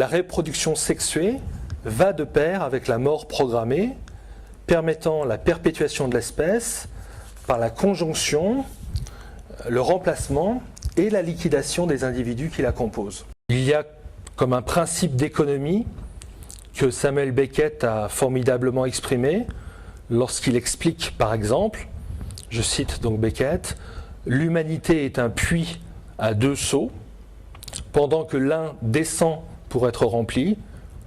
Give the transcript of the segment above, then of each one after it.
La reproduction sexuée va de pair avec la mort programmée, permettant la perpétuation de l'espèce par la conjonction, le remplacement et la liquidation des individus qui la composent. Il y a comme un principe d'économie que Samuel Beckett a formidablement exprimé lorsqu'il explique, par exemple, je cite donc Beckett, « L'humanité est un puits à deux seaux, pendant que l'un descend pour être rempli,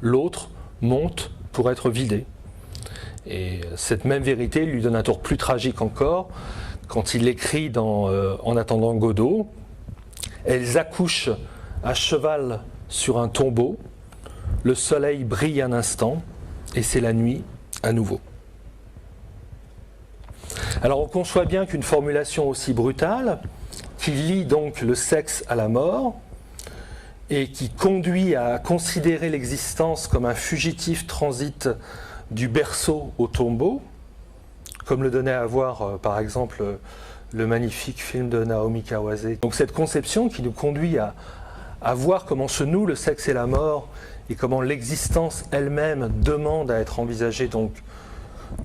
l'autre monte pour être vidé. » Et cette même vérité lui donne un tour plus tragique encore quand il écrit dans En attendant Godot, « Elles accouchent à cheval sur un tombeau, le soleil brille un instant et c'est la nuit à nouveau. » Alors on conçoit bien qu'une formulation aussi brutale, qui lie donc le sexe à la mort et qui conduit à considérer l'existence comme un fugitif transit du berceau au tombeau, comme le donnait à voir par exemple le magnifique film de Naomi Kawase. Donc cette conception qui nous conduit à voir comment se noue le sexe et la mort et comment l'existence elle-même demande à être envisagée, donc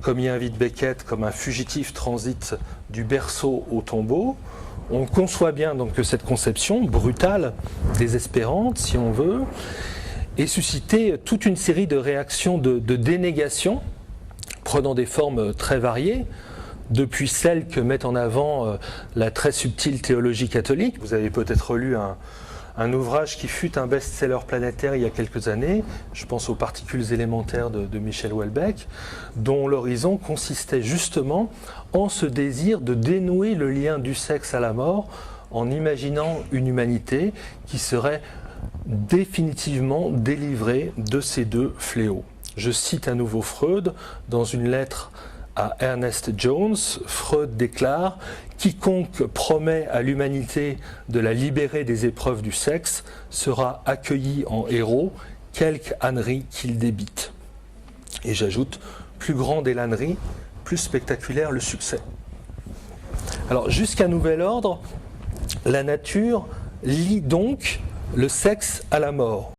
comme y invite Beckett, comme un fugitif transit du berceau au tombeau. On conçoit bien donc que cette conception brutale, désespérante si on veut, ait suscité toute une série de réactions de dénégation, prenant des formes très variées, depuis celles que met en avant la très subtile théologie catholique. Vous avez peut-être lu un ouvrage qui fut un best-seller planétaire il y a quelques années, je pense aux particules élémentaires de Michel Houellebecq, dont l'horizon consistait justement en ce désir de dénouer le lien du sexe à la mort, en imaginant une humanité qui serait définitivement délivrée de ces deux fléaux. Je cite à nouveau Freud dans une lettre à Ernest Jones. Freud déclare « Quiconque promet à l'humanité de la libérer des épreuves du sexe sera accueilli en héros, quelque ânerie qu'il débite. » Et j'ajoute « Plus grande est l'ânerie, plus spectaculaire le succès. » Alors jusqu'à nouvel ordre, la nature lie donc le sexe à la mort.